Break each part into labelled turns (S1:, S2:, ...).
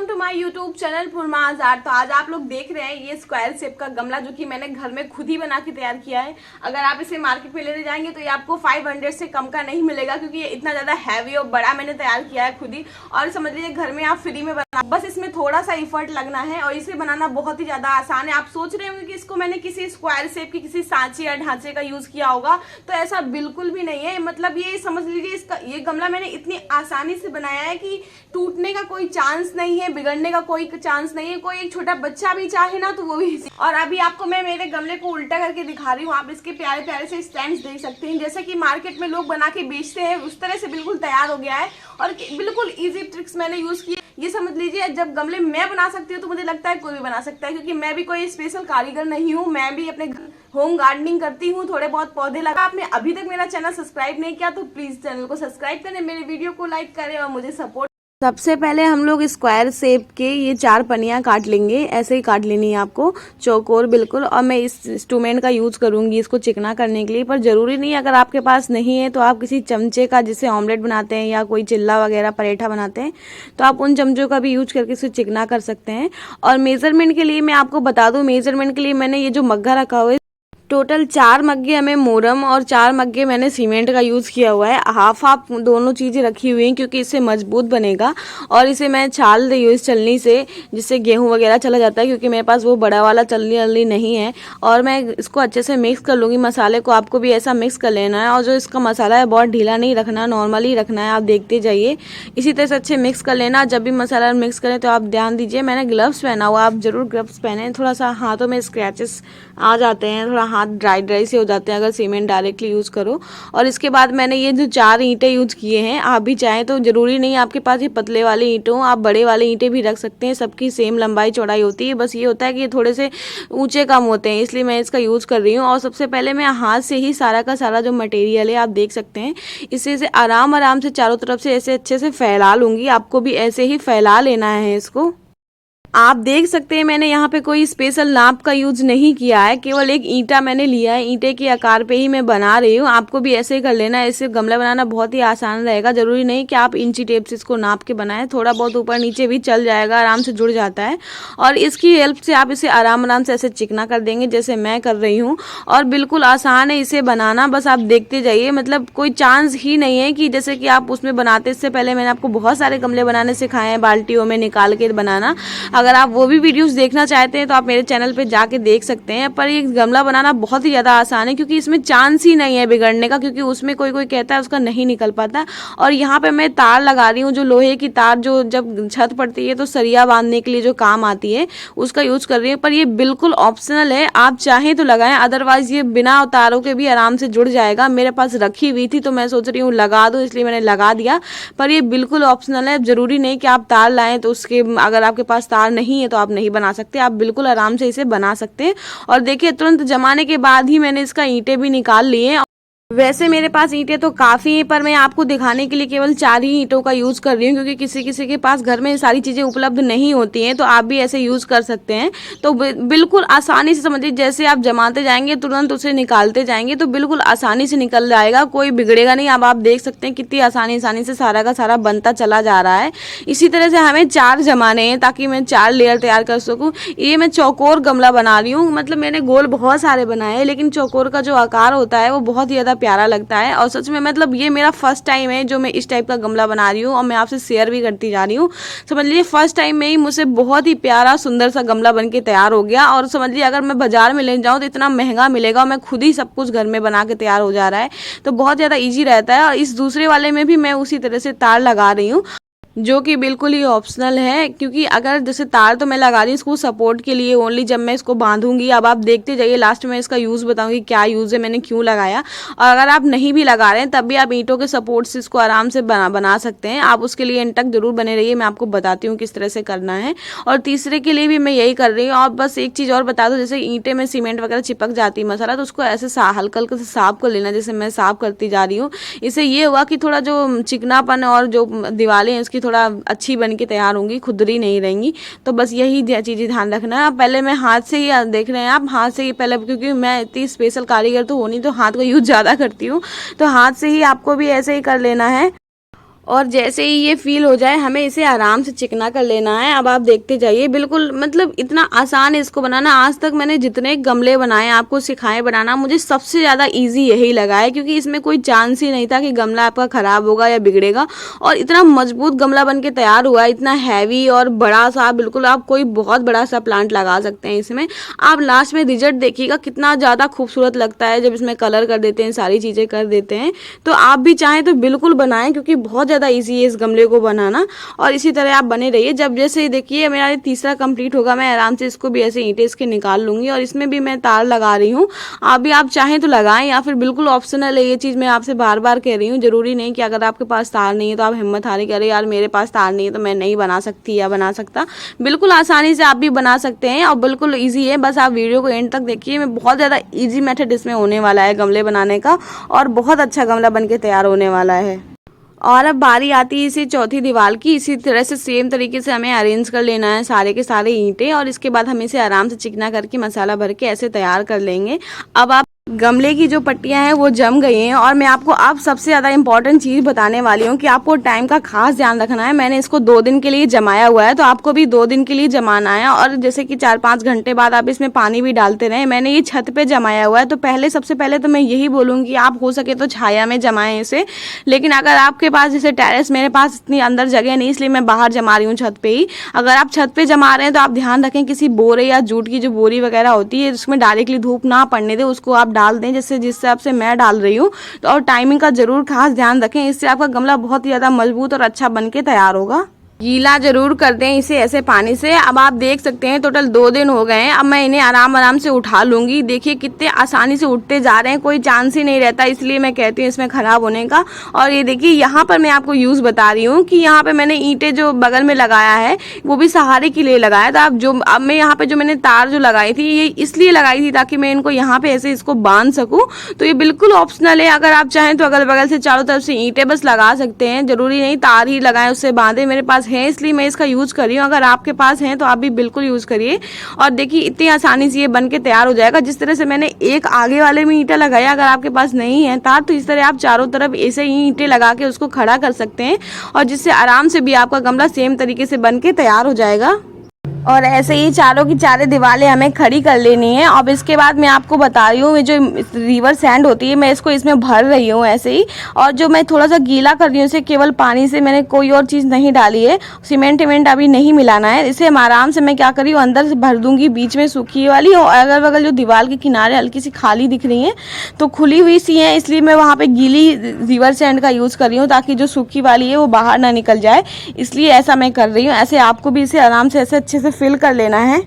S1: Welcome to my YouTube channel Furma Azad. तो आज आप लोग देख रहे हैं ये स्क्वायर शेप का गमला जो कि मैंने घर में खुद ही बना के तैयार किया है। अगर आप इसे मार्केट में लेने जाएंगे तो ये आपको 500 से कम का नहीं मिलेगा, क्योंकि ये इतना ज्यादा हैवी और बड़ा मैंने तैयार किया है खुद ही। और समझ लीजिए घर में आप फ्री में बना, बस इसमें थोड़ा सा इफर्ट लगना है और इसे बनाना बहुत ही ज्यादा आसान है। आप सोच रहे होंगे कि इसको मैंने किसी स्क्वायर शेप की किसी सांचे या ढांचे का यूज किया होगा, तो ऐसा बिल्कुल भी नहीं है। मतलब ये समझ लीजिए इसका ये गमला मैंने इतनी आसानी से बनाया है कि टूटने का कोई चांस नहीं है, बिगड़ने का कोई चांस नहीं है। कोई एक छोटा बच्चा भी चाहे ना तो वो भी। और अभी आपको मैं मेरे गमले को उल्टा करके दिखा रही हूँ। आप इसके प्यारे प्यारे से स्टैंड्स देख सकते हैं, जैसे कि मार्केट में लोग बना के बेचते हैं उस तरह से बिल्कुल तैयार हो गया है। और बिल्कुल इजी ट्रिक्स मैंने यूज किए। ये समझ लीजिए जब गमले मैं बना सकती हूँ तो मुझे लगता है कोई भी बना सकता है, क्योंकि मैं भी कोई स्पेशल कारीगर नहीं हूँ। मैं भी अपने होम गार्डनिंग करती हूँ, थोड़े बहुत पौधे लगा। आपने अभी तक मेरा चैनल सब्सक्राइब नहीं किया तो प्लीज चैनल को सब्सक्राइब करें, मेरे वीडियो को लाइक करें और मुझे सपोर्ट। सबसे पहले हम लोग स्क्वायर शेप के ये 4 पनियां काट लेंगे। ऐसे ही काट लेनी है आपको, चौकोर बिल्कुल। और मैं इस इंस्ट्रूमेंट का यूज करूंगी इसको चिकना करने के लिए, पर जरूरी नहीं, अगर आपके पास नहीं है तो आप किसी चमचे का, जिससे ऑमलेट बनाते हैं या कोई चिल्ला वगैरह पराठा बनाते हैं, तो आप उन चमचों का भी यूज करके इसे चिकना कर सकते हैं। और मेजरमेंट के लिए मैं आपको बता दूं, मेजरमेंट के लिए मैंने ये जो मग्गा रखा हुआ है, टोटल 4 मग्गे हमें मोरम और 4 मग्गे मैंने सीमेंट का यूज़ किया हुआ है। हाफ हाफ दोनों चीज़ें रखी हुई हैं, क्योंकि इससे मजबूत बनेगा। और इसे मैं छाल रही हूँ इस छलनी से, जिससे गेहूं वगैरह चला जाता है, क्योंकि मेरे पास वो बड़ा वाला छलनी वलनी नहीं है। और मैं इसको अच्छे से मिक्स कर लूँगी। मसाले को आपको भी ऐसा मिक्स कर लेना है। और जो इसका मसाला है बहुत ढीला नहीं रखना, नॉर्मली रखना है। आप देखते जाइए, इसी तरह से अच्छे मिक्स कर लेना। जब भी मसाला मिक्स करें तो आप ध्यान दीजिए, मैंने ग्लव्स पहना हुआ, आप जरूर ग्लव्स पहने। थोड़ा सा हाथों में स्क्रैचेस आ जाते हैं, थोड़ा हाथ ड्राई से हो जाते हैं अगर सीमेंट डायरेक्टली यूज़ करो। और इसके बाद मैंने ये जो 4 ईंटें यूज़ किए हैं, आप भी चाहें तो जरूरी नहीं आपके पास ये पतले वाले ईंटें हो, आप बड़े वाले ईंटें भी रख सकते हैं। सबकी सेम लंबाई चौड़ाई होती है, बस ये होता है कि ये थोड़े से ऊंचे कम होते हैं, इसलिए मैं इसका यूज़ कर रही हूँ। और सबसे पहले मैं हाथ से ही सारा का सारा जो मटेरियल है आप देख सकते हैं, इसे आराम से चारों तरफ से ऐसे अच्छे से फैला लूँगी। आपको भी ऐसे ही फैला लेना है इसको। आप देख सकते हैं मैंने यहाँ पे कोई स्पेशल नाप का यूज नहीं किया है, केवल एक ईंटा मैंने लिया है, ईंटे के आकार पे ही मैं बना रही हूँ। आपको भी ऐसे ही कर लेना है, इससे गमला बनाना बहुत ही आसान रहेगा। जरूरी नहीं कि आप इंची टेप से इसको नाप के बनाएं, थोड़ा बहुत ऊपर नीचे भी चल जाएगा, आराम से जुड़ जाता है। और इसकी हेल्प से आप इसे आराम से ऐसे चिकना कर देंगे, जैसे मैं कर रही हूँ। और बिल्कुल आसान है इसे बनाना, बस आप देखते जाइए। मतलब कोई चांस ही नहीं है कि जैसे कि आप उसमें बनाते, इससे पहले मैंने आपको बहुत सारे गमले बनाने सिखाए हैं, बाल्टियों में निकाल के बनाना। अगर आप वो भी वीडियोस देखना चाहते हैं तो आप मेरे चैनल पे जाके देख सकते हैं। पर ये गमला बनाना बहुत ही ज़्यादा आसान है, क्योंकि इसमें चांस ही नहीं है बिगड़ने का, क्योंकि उसमें कोई कहता है उसका नहीं निकल पाता। और यहाँ पे मैं तार लगा रही हूँ, जो लोहे की तार, जो जब छत पड़ती है तो सरिया बांधने के लिए जो काम आती है, उसका यूज़ कर रही हूँ। पर ये बिल्कुल ऑप्शनल है, आप चाहें तो लगाएं, अदरवाइज ये बिना तारों के भी आराम से जुड़ जाएगा। मेरे पास रखी हुई थी तो मैं सोच रही हूँ लगा दूँ, इसलिए मैंने लगा दिया। पर ये बिल्कुल ऑप्शनल है, जरूरी नहीं कि आप तार लाएं। तो उसके अगर आपके पास तार नहीं है तो आप नहीं बना सकते, आप बिल्कुल आराम से इसे बना सकते हैं। और देखिए तुरंत जमाने के बाद ही मैंने इसका ईंटें भी निकाल लिए। वैसे मेरे पास ईंटें तो काफ़ी हैं, पर मैं आपको दिखाने के लिए केवल 4 ही ईंटों का यूज़ कर रही हूँ, क्योंकि किसी किसी के पास घर में सारी चीज़ें उपलब्ध नहीं होती हैं। तो आप भी ऐसे यूज़ कर सकते हैं। तो बिल्कुल आसानी से समझिए, जैसे आप जमाते जाएंगे तुरंत उसे निकालते जाएंगे तो बिल्कुल आसानी से निकल जाएगा, कोई बिगड़ेगा नहीं। अब आप देख सकते हैं कितनी आसानी से सारा का सारा बनता चला जा रहा है। इसी तरह से हमें 4 जमाने हैं, ताकि मैं 4 लेयर तैयार कर सकूँ। ये मैं चौकोर गमला बना रही हूँ, मतलब मैंने गोल बहुत सारे बनाए हैं, लेकिन चौकोर का जो आकार होता है वो बहुत ही ज़्यादा प्यारा लगता है। और सच में मतलब ये मेरा फर्स्ट टाइम है जो मैं इस टाइप का गमला बना रही हूँ, और मैं आपसे शेयर भी करती जा रही हूँ। समझ लीजिए फर्स्ट टाइम में ही मुझसे बहुत ही प्यारा सुंदर सा गमला बन के तैयार हो गया। और समझ लीजिए अगर मैं बाजार में ले जाऊँ तो इतना महंगा मिलेगा, और मैं खुद ही सब कुछ घर में बना के तैयार हो जा रहा है, तो बहुत ज़्यादा ईजी रहता है। और इस दूसरे वाले में भी मैं उसी तरह से तार लगा रही हूँ, जो कि बिल्कुल ही ऑप्शनल है, क्योंकि अगर जैसे तार तो मैं लगा रही हूँ इसको सपोर्ट के लिए ओनली, जब मैं इसको बांधूंगी। अब आप देखते जाइए, लास्ट में इसका यूज़ बताऊंगी क्या यूज़ है, मैंने क्यों लगाया। और अगर आप नहीं भी लगा रहे हैं तब भी आप ईंटों के सपोर्ट से इसको आराम से बना सकते हैं। आप उसके लिए एंड तक जरूर बने रहिए, मैं आपको बताती हूँ किस तरह से करना है। और तीसरे के लिए भी मैं यही कर रही हूँ। और बस एक चीज़ और बता दूँ, जैसे ईंटें में सीमेंट वगैरह चिपक जाती है मसाला, तो उसको ऐसे हल्का हल्का से साफ कर लेना, जैसे मैं साफ करती जा रही हूँ। इससे ये हुआ कि थोड़ा जो चिकनापन और जो दीवारें हैं इसकी थोड़ा अच्छी बन के तैयार होंगी, खुदरी नहीं रहेंगी। तो बस यही चीज़ें ध्यान रखना है। पहले मैं हाथ से ही, देख रहे हैं आप, हाथ से ही पहले, क्योंकि मैं इतनी स्पेशल कारीगर तो हो नहीं, तो हाथ का यूज ज़्यादा करती हूँ, तो हाथ से ही आपको भी ऐसे ही कर लेना है। और जैसे ही ये फील हो जाए हमें इसे आराम से चिकना कर लेना है। अब आप देखते जाइए, बिल्कुल मतलब इतना आसान है इसको बनाना। आज तक मैंने जितने गमले बनाए आपको सिखाए बनाना, मुझे सबसे ज़्यादा इजी यही लगा है, क्योंकि इसमें कोई चांस ही नहीं था कि गमला आपका ख़राब होगा या बिगड़ेगा। और इतना मजबूत गमला बन के तैयार हुआ, इतना हैवी और बड़ा सा, बिल्कुल आप कोई बहुत बड़ा सा प्लांट लगा सकते हैं इसमें। आप लास्ट में रिजल्ट देखिएगा कितना ज़्यादा खूबसूरत लगता है जब इसमें कलर कर देते हैं, सारी चीज़ें कर देते हैं। तो आप भी चाहें तो बिल्कुल बनाएं, क्योंकि बहुत ज़्यादा इजी है इस गमले को बनाना। और इसी तरह आप बने रहिए। जब जैसे देखिए मेरा ये तीसरा कंप्लीट होगा, मैं आराम से इसको भी ऐसे ईंटें इसके निकाल लूँगी। और इसमें भी मैं तार लगा रही हूँ, आप भी आप चाहें तो लगाएं, या फिर बिल्कुल ऑप्शनल है ये चीज़, मैं आपसे बार बार कह रही हूँ। ज़रूरी नहीं कि अगर आपके पास तार नहीं है तो आप हिम्मत हारे कि अरे यार मेरे पास तार नहीं है तो मैं नहीं बना सकती या बना सकता। बिल्कुल आसानी से आप भी बना सकते हैं और बिल्कुल ईजी है। बस आप वीडियो को एंड तक देखिए, मैं बहुत ज़्यादा ईजी मेथड इसमें होने वाला है गमले बनाने का, और बहुत अच्छा गमला बन के तैयार होने वाला है। और अब बारी आती है इसी चौथी दीवार की। इसी तरह से सेम तरीके से हमें अरेंज कर लेना है सारे के सारे ईंटें, और इसके बाद हम इसे आराम से चिकना करके मसाला भर के ऐसे तैयार कर लेंगे। अब आप गमले की जो पट्टियां हैं वो जम गई हैं, और मैं आपको अब सबसे ज़्यादा इंपॉर्टेंट चीज़ बताने वाली हूँ कि आपको टाइम का खास ध्यान रखना है। मैंने इसको 2 दिन के लिए जमाया हुआ है, तो आपको भी 2 दिन के लिए जमाना है। और जैसे कि 4-5 घंटे बाद आप इसमें पानी भी डालते रहें। मैंने ये छत पे जमाया हुआ है, तो सबसे पहले तो मैं यही बोलूँगी आप हो सके तो छाया में जमाएं इसे। लेकिन अगर आपके पास जैसे टेरेस, मेरे पास इतनी अंदर जगह नहीं, इसलिए मैं बाहर जमा रही हूँ छत पे ही। अगर आप छत पे जमा रहे हैं तो आप ध्यान रखें किसी बोरे या जूट की जो बोरी वगैरह होती है उसमें डायरेक्टली धूप ना पड़ने दें, उसको आप डाल दें जिस हिसाब से मैं डाल रही हूँ। तो और टाइमिंग का जरूर खास ध्यान रखें, इससे आपका गमला बहुत ही ज्यादा मजबूत और अच्छा बन के तैयार होगा। गीला जरूर कर दें इसे ऐसे पानी से। अब आप देख सकते हैं टोटल 2 दिन हो गए हैं। अब मैं इन्हें आराम आराम से उठा लूंगी। देखिए कितने आसानी से उठते जा रहे हैं, कोई चांस ही नहीं रहता, इसलिए मैं कहती हूँ इसमें खराब होने का। और ये देखिए यहाँ पर मैं आपको यूज बता रही हूँ कि यहाँ पे मैंने ईंटें जो बगल में लगाया है वो भी सहारे के लिए लगाया था। अब मैं यहाँ पे जो मैंने तार जो लगाई थी ये इसलिए लगाई थी ताकि मैं इनको यहाँ पे ऐसे इसको बांध सकूँ। तो ये बिल्कुल ऑप्शनल है, अगर आप चाहें तो अगल बगल से चारों तरफ से ईंटें बस लगा सकते हैं, जरूरी नहीं तार ही लगाएं उससे बांधे। मेरे पास है इसलिए मैं इसका यूज कर रही हूँ, अगर आपके पास है तो आप भी बिल्कुल यूज करिए। और देखिए इतनी आसानी से ये बन के तैयार हो जाएगा। जिस तरह से मैंने एक आगे वाले में ईंटा लगाया, अगर आपके पास नहीं है तार तो इस तरह आप चारों तरफ ऐसे ही ईंटें लगा के उसको खड़ा कर सकते हैं, और जिससे आराम से भी आपका गमला सेम तरीके से बन के तैयार हो जाएगा। और ऐसे ही चारों की चारे दीवारें हमें खड़ी कर लेनी है। अब इसके बाद मैं आपको बता रही हूँ, जो रिवर सैंड होती है मैं इसको इसमें भर रही हूँ ऐसे ही। और जो मैं थोड़ा सा गीला कर रही हूँ इसे केवल पानी से, मैंने कोई और चीज़ नहीं डाली है, सीमेंट वेमेंट अभी नहीं मिलाना है। इसे हम आराम से मैं क्या कर रही हूँ अंदर से भर दूंगी, बीच में सूखी वाली, और अगल बगल जो दीवार के किनारे हल्की सी खाली दिख रही है तो खुली हुई सी है, इसलिए मैं वहाँ पर गीली रिवर सैंड का यूज़ कर रही हूँ ताकि जो सूखी वाली है वो बाहर ना निकल जाए, इसलिए ऐसा मैं कर रही हूँ। ऐसे आपको भी इसे आराम से ऐसे अच्छे से फिल कर लेना है।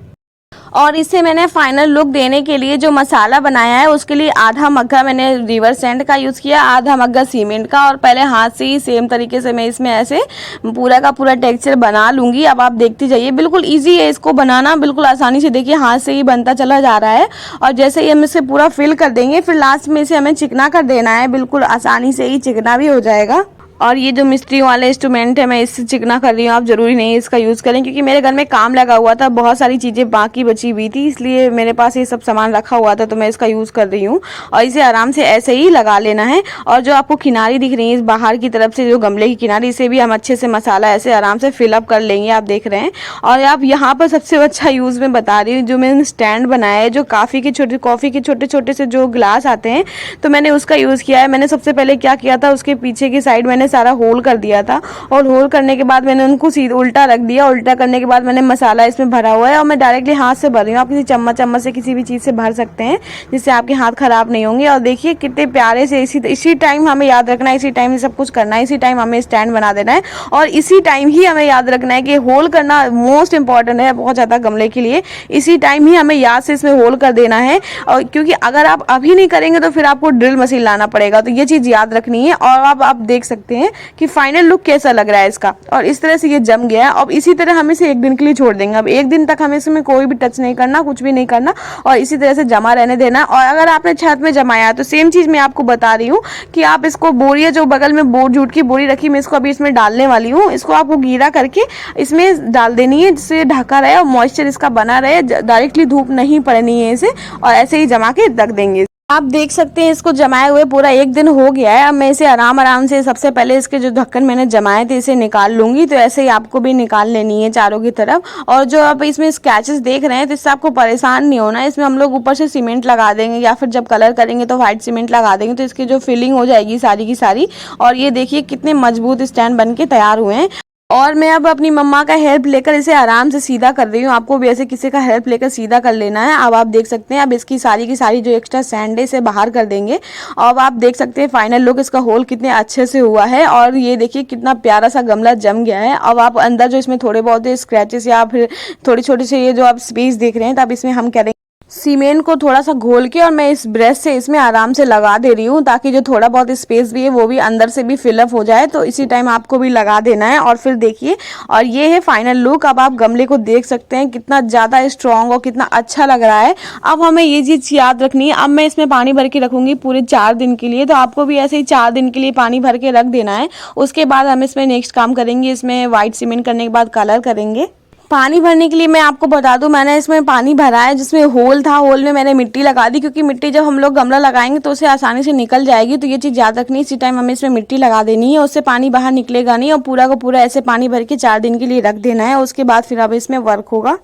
S1: और इसे मैंने फाइनल लुक देने के लिए जो मसाला बनाया है उसके लिए आधा मग्गा मैंने रिवर सैंड का यूज़ किया, आधा मग्गा सीमेंट का, और पहले हाथ से ही सेम तरीके से मैं इसमें ऐसे पूरा का पूरा टेक्सचर बना लूँगी। अब आप देखते जाइए, बिल्कुल ईजी है इसको बनाना, बिल्कुल आसानी से देखिए हाथ से ही बनता चला जा रहा है। और जैसे ही हम इसे पूरा फिल कर देंगे फिर लास्ट में इसे हमें चिकना कर देना है, बिल्कुल आसानी से ही चिकना भी हो जाएगा। और ये जो मिस्त्री वाले इंस्ट्रूमेंट है मैं इससे चिकना कर रही हूँ, आप ज़रूरी नहीं इसका यूज़ करें क्योंकि मेरे घर में काम लगा हुआ था, बहुत सारी चीज़ें बाकी बची हुई थी, इसलिए मेरे पास ये सब सामान रखा हुआ था तो मैं इसका यूज़ कर रही हूँ। और इसे आराम से ऐसे ही लगा लेना है। और जो आपको किनारी दिख रही है इस बाहर की तरफ से जो गमले की किनारी, इसे भी हम अच्छे से मसाला ऐसे आराम से फिलअप कर लेंगे, आप देख रहे हैं। और आप यहाँ पर सबसे अच्छा यूज़ मैं बता रही हूँ, जो मैंने स्टैंड बनाया है, जो कॉफ़ी के छोटे छोटे से जो गिलास आते हैं तो मैंने उसका यूज़ किया है। मैंने सबसे पहले क्या किया था, उसके पीछे की साइड मैंने सारा होल कर दिया था, और होल करने के बाद मैंने उनको सीधा उल्टा रख दिया। उल्टा करने के बाद मैंने मसाला इसमें भरा हुआ है और मैं डायरेक्टली हाथ से भर रही हूँ। आप किसी चम्मच से किसी भी चीज़ से भर सकते हैं जिससे आपके हाथ खराब नहीं होंगे। और देखिए कितने प्यारे से इसी टाइम हमें याद रखना है, इसी टाइम सब कुछ करना है, इसी टाइम हमें स्टैंड बना देना है, और इसी टाइम ही हमें याद रखना है कि होल करना मोस्ट इंपॉर्टेंट है बहुत ज़्यादा गमले के लिए। इसी टाइम ही हमें याद से इसमें होल कर देना है, और क्योंकि अगर आप अभी नहीं करेंगे तो फिर आपको ड्रिल मशीन लाना पड़ेगा, तो ये चीज़ याद रखनी है। और आप देख सकते हैं कि फाइनल लुक कैसा लग रहा है इसका, और इस तरह से ये जम गया है। अब इसी तरह हम इसे 1 दिन के लिए छोड़ देंगे। अब 1 दिन तक हमें इसमें कोई भी टच नहीं करना, कुछ भी नहीं करना, और इसी तरह से जमा रहने देना। और अगर आपने छत में जमाया है तो सेम चीज़ मैं आपको बता रही हूँ कि आप इसको बोरी, जो बगल में जूट की बोरी रखी, मैं इसको अभी इसमें डालने वाली हूँ, इसको आपको गीला करके इसमें डाल देनी है जिससे ढका रहे और मॉइस्चर इसका बना रहे, डायरेक्टली धूप नहीं पड़नी है इसे, और ऐसे ही जमा के रख देंगे। आप देख सकते हैं इसको जमाए हुए पूरा 1 दिन हो गया है। अब मैं इसे आराम से सबसे पहले इसके जो ढक्कन मैंने जमाए थे इसे निकाल लूंगी। तो ऐसे ही आपको भी निकाल लेनी है चारों की तरफ। और जो आप इसमें स्क्रैचेस देख रहे हैं तो इससे आपको परेशान नहीं होना है। इसमें हम लोग ऊपर से सीमेंट लगा देंगे या फिर जब कलर करेंगे तो व्हाइट सीमेंट लगा देंगे, तो इसकी जो फिलिंग हो जाएगी सारी की सारी। और ये देखिए कितने मजबूत स्टैंड बन के तैयार हुए हैं। और मैं अब अपनी मम्मा का हेल्प लेकर इसे आराम से सीधा कर रही हूँ। आपको भी ऐसे किसी का हेल्प लेकर सीधा कर लेना है। अब आप देख सकते हैं अब इसकी सारी की सारी जो एक्स्ट्रा सैंड है इसे बाहर कर देंगे। अब आप देख सकते हैं फाइनल लुक इसका होल कितने अच्छे से हुआ है। और ये देखिए कितना प्यारा सा गमला जम गया है। अब आप अंदर जो इसमें थोड़े बहुत स्क्रैचेस या फिर थोड़ी छोटी से ये जो आप स्पेस देख रहे हैं, तब इसमें हम करेंगे सीमेंट को थोड़ा सा घोल के, और मैं इस ब्रश से इसमें आराम से लगा दे रही हूँ ताकि जो थोड़ा बहुत स्पेस भी है वो भी अंदर से भी फिलअप हो जाए। तो इसी टाइम आपको भी लगा देना है। और फिर देखिए, और ये है फाइनल लुक। अब आप गमले को देख सकते हैं कितना ज़्यादा स्ट्रॉन्ग और कितना अच्छा लग रहा है। अब हमें ये चीज़ याद रखनी है। अब मैं इसमें पानी भर के रखूँगी पूरे 4 दिन के लिए। तो आपको भी ऐसे ही 4 दिन के लिए पानी भर के रख देना है। उसके बाद हम इसमें नेक्स्ट काम करेंगे, इसमें वाइट सीमेंट करने के बाद कलर करेंगे। पानी भरने के लिए मैं आपको बता दूं, मैंने इसमें पानी भरा है जिसमें होल था। होल में मैंने मिट्टी लगा दी, क्योंकि मिट्टी जब हम लोग गमला लगाएंगे तो उसे आसानी से निकल जाएगी। तो ये चीज़ याद रखनी है। इसी टाइम हमें इसमें मिट्टी लगा देनी है, उससे पानी बाहर निकलेगा नहीं। और पूरा का पूरा ऐसे पानी भर के 4 दिन के लिए रख देना है। उसके बाद फिर अब इसमें वर्क होगा।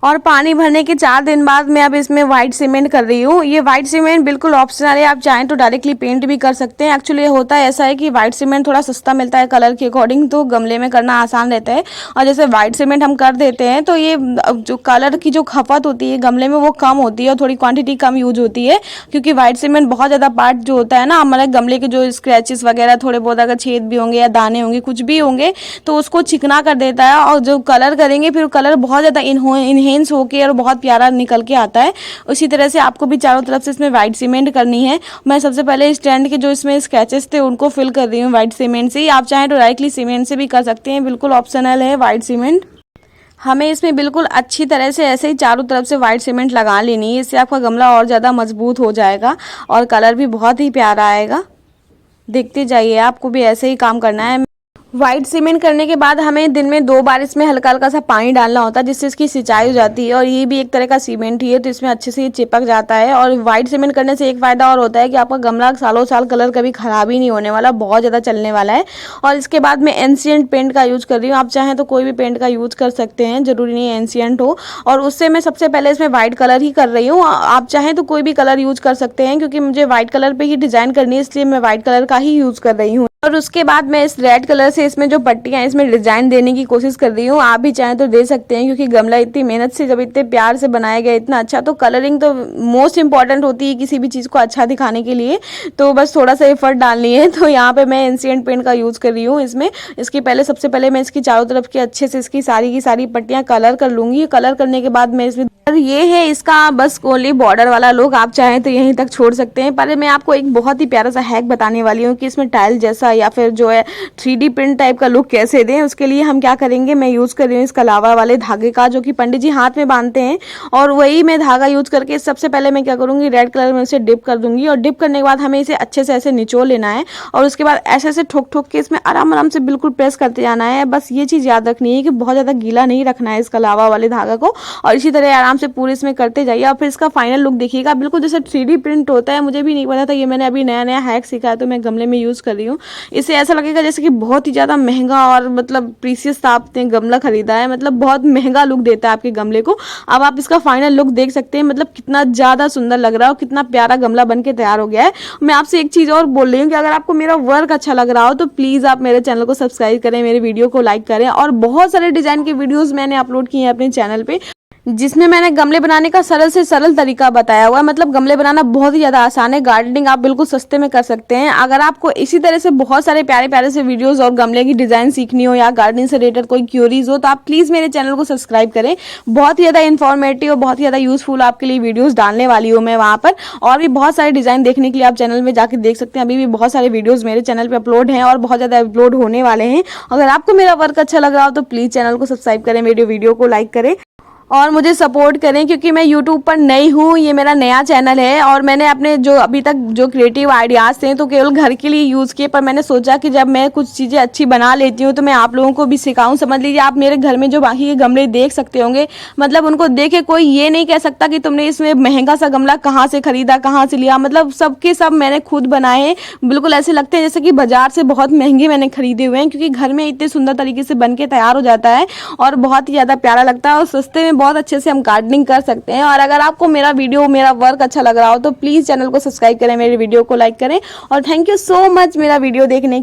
S1: और पानी भरने के 4 दिन बाद मैं अब इसमें व्हाइट सीमेंट कर रही हूँ। ये व्हाइट सीमेंट बिल्कुल ऑप्शनल है, आप चाहें तो डायरेक्टली पेंट भी कर सकते हैं। एक्चुअली होता है ऐसा है कि व्हाइट सीमेंट थोड़ा सस्ता मिलता है कलर के अकॉर्डिंग, तो गमले में करना आसान रहता है। और जैसे व्हाइट सीमेंट हम कर देते हैं तो ये जो कलर की जो खपत होती है गमले में वो कम होती है और थोड़ी क्वान्टिटी कम यूज होती है। क्योंकि व्हाइट सीमेंट बहुत ज़्यादा पार्ट जो होता है ना हमारे गमले के, जो स्क्रैचेस वगैरह थोड़े बहुत अगर छेद भी होंगे या दाने होंगे कुछ भी होंगे तो उसको चिकना कर देता है। और जो कलर करेंगे फिर कलर बहुत ज़्यादा इनहेंस होकर और बहुत प्यारा निकल के आता है। उसी तरह से आपको भी चारों तरफ से इसमें व्हाइट सीमेंट करनी है। मैं सबसे पहले स्टैंड के जो इसमें स्केचेस थे उनको फिल कर रही हूँ व्हाइट सीमेंट से। आप चाहें तो डायरेक्टली सीमेंट से भी कर सकते हैं, बिल्कुल ऑप्शनल है व्हाइट सीमेंट। हमें इसमें बिल्कुल अच्छी तरह से ऐसे ही चारों तरफ से व्हाइट सीमेंट लगा लेनी है। इससे आपका गमला और ज़्यादा मजबूत हो जाएगा और कलर भी बहुत ही प्यारा आएगा। देखते जाइए, आपको भी ऐसे ही काम करना है। व्हाइट सीमेंट करने के बाद हमें दिन में 2 बार इसमें हल्का हल्का सा पानी डालना होता है, जिससे इसकी सिंचाई हो जाती है। और ये भी एक तरह का सीमेंट ही है, तो इसमें अच्छे से ये चिपक जाता है। और व्हाइट सीमेंट करने से एक फ़ायदा और होता है कि आपका गमला सालों साल कलर कभी ख़राब ही नहीं होने वाला, बहुत ज़्यादा चलने वाला है। और इसके बाद मैं एंशिएंट पेंट का यूज़ कर रही हूँ। आप चाहें तो कोई भी पेंट का यूज़ कर सकते हैं, ज़रूरी नहीं है एंशिएंट हो। और उससे मैं सबसे पहले इसमें व्हाइट कलर ही कर रही हूँ। आप चाहें तो कोई भी कलर यूज़ कर सकते हैं, क्योंकि मुझे व्हाइट कलर पर ही डिज़ाइन करनी है, इसलिए मैं व्हाइट कलर का ही यूज़ कर रही हूँ। और उसके बाद मैं इस रेड कलर से इसमें जो पट्टियां हैं इसमें डिजाइन देने की कोशिश कर रही हूँ। आप भी चाहें तो दे सकते हैं, क्योंकि गमला इतनी मेहनत से जब इतने प्यार से बनाया गया इतना अच्छा, तो कलरिंग तो मोस्ट इंपॉर्टेंट होती है किसी भी चीज़ को अच्छा दिखाने के लिए। तो बस थोड़ा सा एफर्ट डालनी है। तो यहाँ पे मैं एंशिएंट पेंट का यूज़ कर रही हूँ इसमें। इसकी सबसे पहले मैं इसकी चारों तरफ की अच्छे से इसकी सारी की सारी पट्टियाँ कलर कर लूँगी। कलर करने के बाद मैं इसमें, और ये है इसका बस ओनली बॉर्डर वाला लुक। आप चाहें तो यहीं तक छोड़ सकते हैं। पर मैं आपको एक बहुत ही प्यारा सा हैक बताने वाली हूँ कि इसमें टाइल जैसा या फिर जो है 3D प्रिंट टाइप का लुक कैसे दें। उसके लिए हम क्या करेंगे, मैं यूज़ कर रही हूँ इस कलावा वाले धागे का, जो कि पंडित जी हाथ में बांधते हैं। और वही मैं धागा यूज़ करके सबसे पहले मैं क्या करूँगी, रेड कलर में इसे डिप कर दूंगी। और डिप करने के बाद हमें इसे अच्छे से ऐसे निचोड़ लेना है। और उसके बाद ऐसे ऐसे ठोक ठोक के इसमें आराम से बिल्कुल प्रेस करते जाना है। बस ये चीज़ याद रखनी है कि बहुत ज़्यादा गीला नहीं रखना है इस कलावा वाले धागा को। और इसी तरह आराम से पूरे इसमें करते जाइए। और फिर इसका फाइनल लुक देखिएगा, बिल्कुल जैसे 3D प्रिंट होता है। मुझे भी नहीं पता था, ये मैंने अभी नया नया हैक सीखा है, तो मैं गमले में यूज़ कर रही हूँ। इससे ऐसा लगेगा जैसे कि बहुत ही ज़्यादा महंगा और मतलब प्रीसियस आपने गमला खरीदा है, मतलब बहुत महंगा लुक देता है आपके गमले को। अब आप इसका फाइनल लुक देख सकते हैं, मतलब कितना ज़्यादा सुंदर लग रहा है और कितना प्यारा गमला बन के तैयार हो गया है। मैं आपसे एक चीज़ और बोल रही हूँ कि अगर आपको मेरा वर्क अच्छा लग रहा हो तो प्लीज़ आप मेरे चैनल को सब्सक्राइब करें, मेरे वीडियो को लाइक करें। और बहुत सारे डिज़ाइन के वीडियोज़ मैंने अपलोड किए हैं अपने चैनल पर, जिसमें मैंने गमले बनाने का सरल से सरल तरीका बताया हुआ है। मतलब गमले बनाना बहुत ही ज़्यादा आसान है। गार्डनिंग आप बिल्कुल सस्ते में कर सकते हैं। अगर आपको इसी तरह से बहुत सारे प्यारे प्यारे से वीडियोस और गमले की डिज़ाइन सीखनी हो या गार्डनिंग से रिलेटेड कोई क्यूरीज हो, तो आप प्लीज़ मेरे चैनल को सब्सक्राइब करें। बहुत ही ज़्यादा इन्फॉर्मेटिव और बहुत ही ज़्यादा यूजफुल आपके लिए वीडियोज़ डालने वाली हूँ मैं वहाँ पर। और भी बहुत सारे डिज़ाइन देखने के लिए आप चैनल में जाकर देख सकते हैं। अभी भी बहुत सारे वीडियोज़ मेरे चैनल पर अपलोड हैं और बहुत ज़्यादा अपलोड होने वाले हैं। अगर आपको मेरा वर्क अच्छा लग रहा हो तो प्लीज़ चैनल को सब्सक्राइब करें, मेरे वीडियो को लाइक करें। और मुझे सपोर्ट करें क्योंकि मैं यूट्यूब पर नई हूँ, ये मेरा नया चैनल है और मैंने अपने जो अभी तक जो क्रिएटिव आइडियाज़ थे तो केवल घर के लिए यूज़ किए, पर मैंने सोचा कि जब मैं कुछ चीज़ें अच्छी बना लेती हूँ तो मैं आप लोगों को भी सिखाऊं। समझ लीजिए आप मेरे घर में जो बाकी के गमले देख सकते होंगे, मतलब उनको देखे कोई ये नहीं कह सकता कि तुमने इसमें महंगा सा गमला कहाँ से खरीदा, कहाँ से लिया, मतलब सबके सब मैंने खुद बनाए हैं। बिल्कुल ऐसे लगते हैं जैसे कि बाजार से बहुत महंगे मैंने खरीदे हुए हैं, क्योंकि घर में इतने सुंदर तरीके से बन के तैयार हो जाता है और बहुत ही ज़्यादा प्यारा लगता है और सस्ते में बहुत अच्छे से हम गार्डनिंग कर सकते हैं। और अगर आपको मेरा वीडियो, मेरा वर्क अच्छा लग रहा हो तो प्लीज़ चैनल को सब्सक्राइब करें, मेरे वीडियो को लाइक करें और थैंक यू सो मच मेरा वीडियो देखने